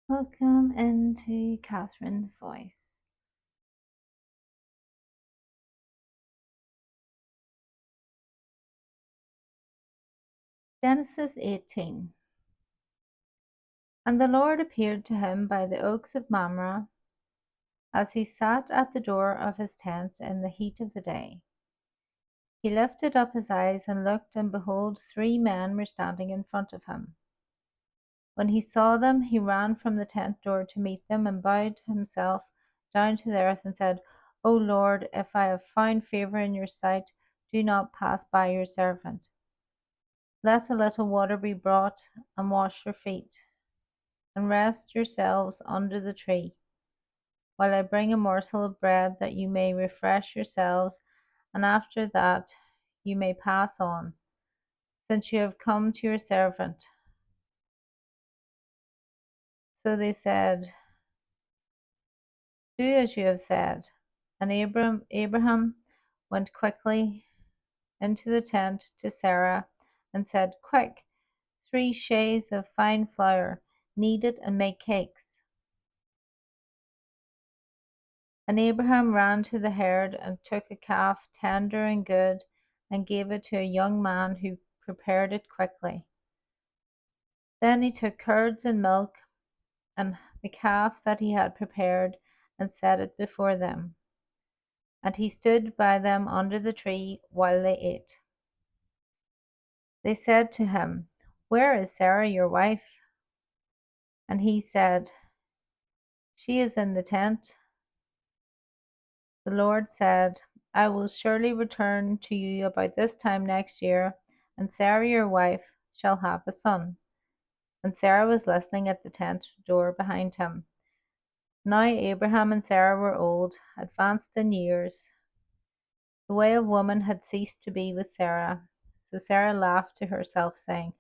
Welcome into Catherine's voice. Genesis 18. And the Lord appeared to him by the oaks of Mamre, as he sat at the door of his tent in the heat of the day. He lifted up his eyes and looked, and behold, 3 men were standing in front of him. When he saw them, he ran from the tent door to meet them, and bowed himself down to the earth, and said, O Lord, if I have found favour in your sight, do not pass by your servant. Let a little water be brought, and wash your feet, and rest yourselves under the tree, while I bring a morsel of bread, that you may refresh yourselves, and after that you may pass on, since you have come to your servant. So they said, Do as you have said. And Abraham went quickly into the tent to Sarah and said, Quick, 3 shades of fine flour, knead it and make cakes. And Abraham ran to the herd and took a calf tender and good, and gave it to a young man who prepared it quickly. Then he took curds and milk and the calf that he had prepared, and set it before them. And he stood by them under the tree while they ate. They said to him, Where is Sarah your wife? And he said, She is in the tent. The Lord said, I will surely return to you about this time next year, and Sarah your wife shall have a son. And Sarah was listening at the tent door behind him. Now Abraham and Sarah were old, advanced in years. The way of woman had ceased to be with Sarah. So Sarah laughed to herself, saying,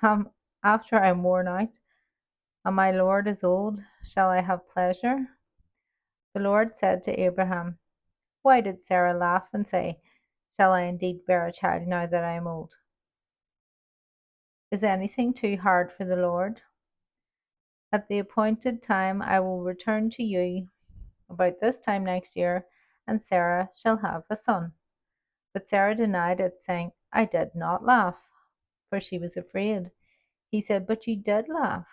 After I am worn out, and my Lord is old, shall I have pleasure? The Lord said to Abraham, Why did Sarah laugh and say, Shall I indeed bear a child now that I am old? Is anything too hard for the Lord? At the appointed time I will return to you about this time next year, and Sarah shall have a son. But Sarah denied it, saying, I did not laugh, for she was afraid. He said, But you did laugh.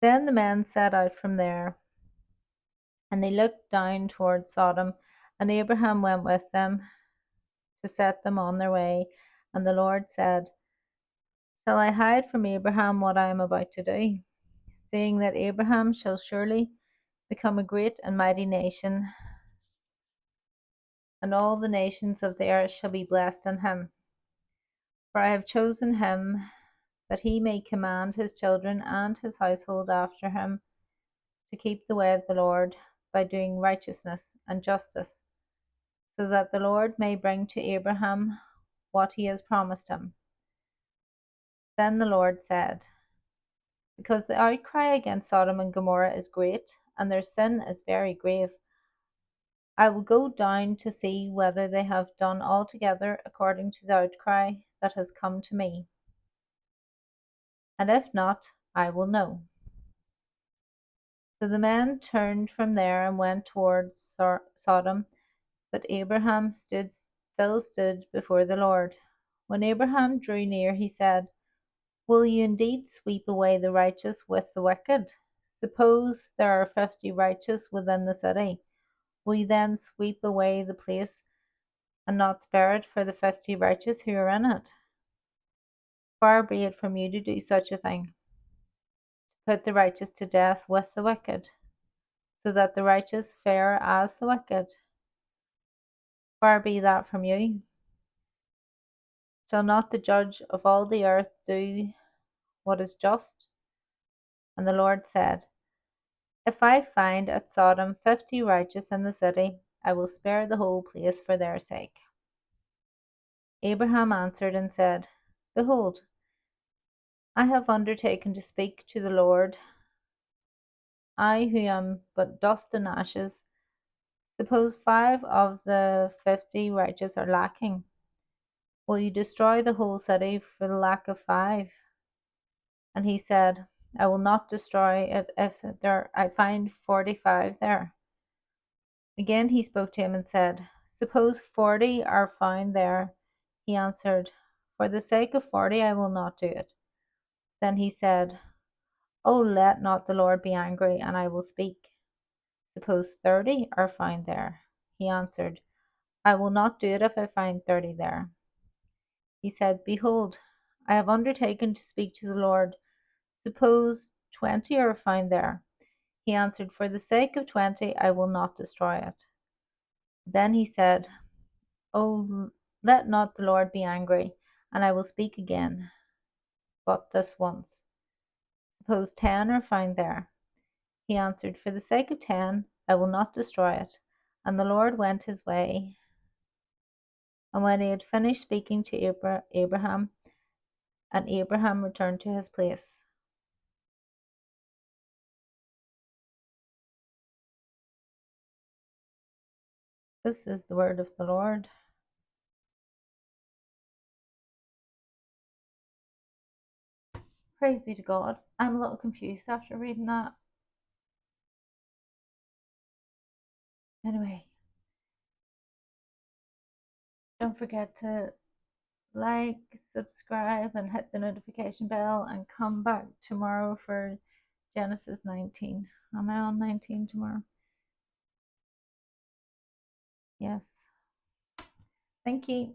Then the men set out from there, and they looked down toward Sodom, and Abraham went with them to set them on their way. And the Lord said, Shall I hide from Abraham what I am about to do? Seeing that Abraham shall surely become a great and mighty nation, and all the nations of the earth shall be blessed in him. For I have chosen him, that he may command his children and his household after him to keep the way of the Lord by doing righteousness and justice, so that the Lord may bring to Abraham what he has promised him. Then the Lord said, Because the outcry against Sodom and Gomorrah is great, and their sin is very grave, I will go down to see whether they have done altogether according to the outcry that has come to me. And if not, I will know. So the men turned from there and went towards Sodom, but Abraham still stood before the Lord. When Abraham drew near, he said, Will you indeed sweep away the righteous with the wicked? Suppose there are 50 righteous within the city. Will you then sweep away the place and not spare it for the 50 righteous who are in it? Far be it from you to do such a thing, to put the righteous to death with the wicked, so that the righteous fare as the wicked. Far be that from you. Shall not the judge of all the earth do what is just? And the Lord said, If I find at Sodom 50 righteous in the city, I will spare the whole place for their sake. Abraham answered and said, Behold, I have undertaken to speak to the Lord, I who am but dust and ashes. Suppose 5 of the 50 righteous are lacking. Will you destroy the whole city for the lack of 5? And he said, I will not destroy it if I find 45 there. Again he spoke to him and said, Suppose 40 are found there. He answered, For the sake of 40 I will not do it. Then he said, Oh, let not the Lord be angry, and I will speak. Suppose 30 are found there. He answered, I will not do it if I find 30 there. He said, Behold, I have undertaken to speak to the Lord. Suppose 20 are found there. He answered, For the sake of 20 I will not destroy it. Then he said, Oh, let not the Lord be angry, and I will speak again, but this once. Suppose 10 are found there. He answered, For the sake of 10 I will not destroy it. And the Lord went his way. And when he had finished speaking to Abraham, and Abraham returned to his place. This is the word of the Lord. Praise be to God. I'm a little confused after reading that. Anyway, don't forget to like, subscribe, and hit the notification bell, and come back tomorrow for Genesis 19. Am I on 19 tomorrow? Yes. Thank you.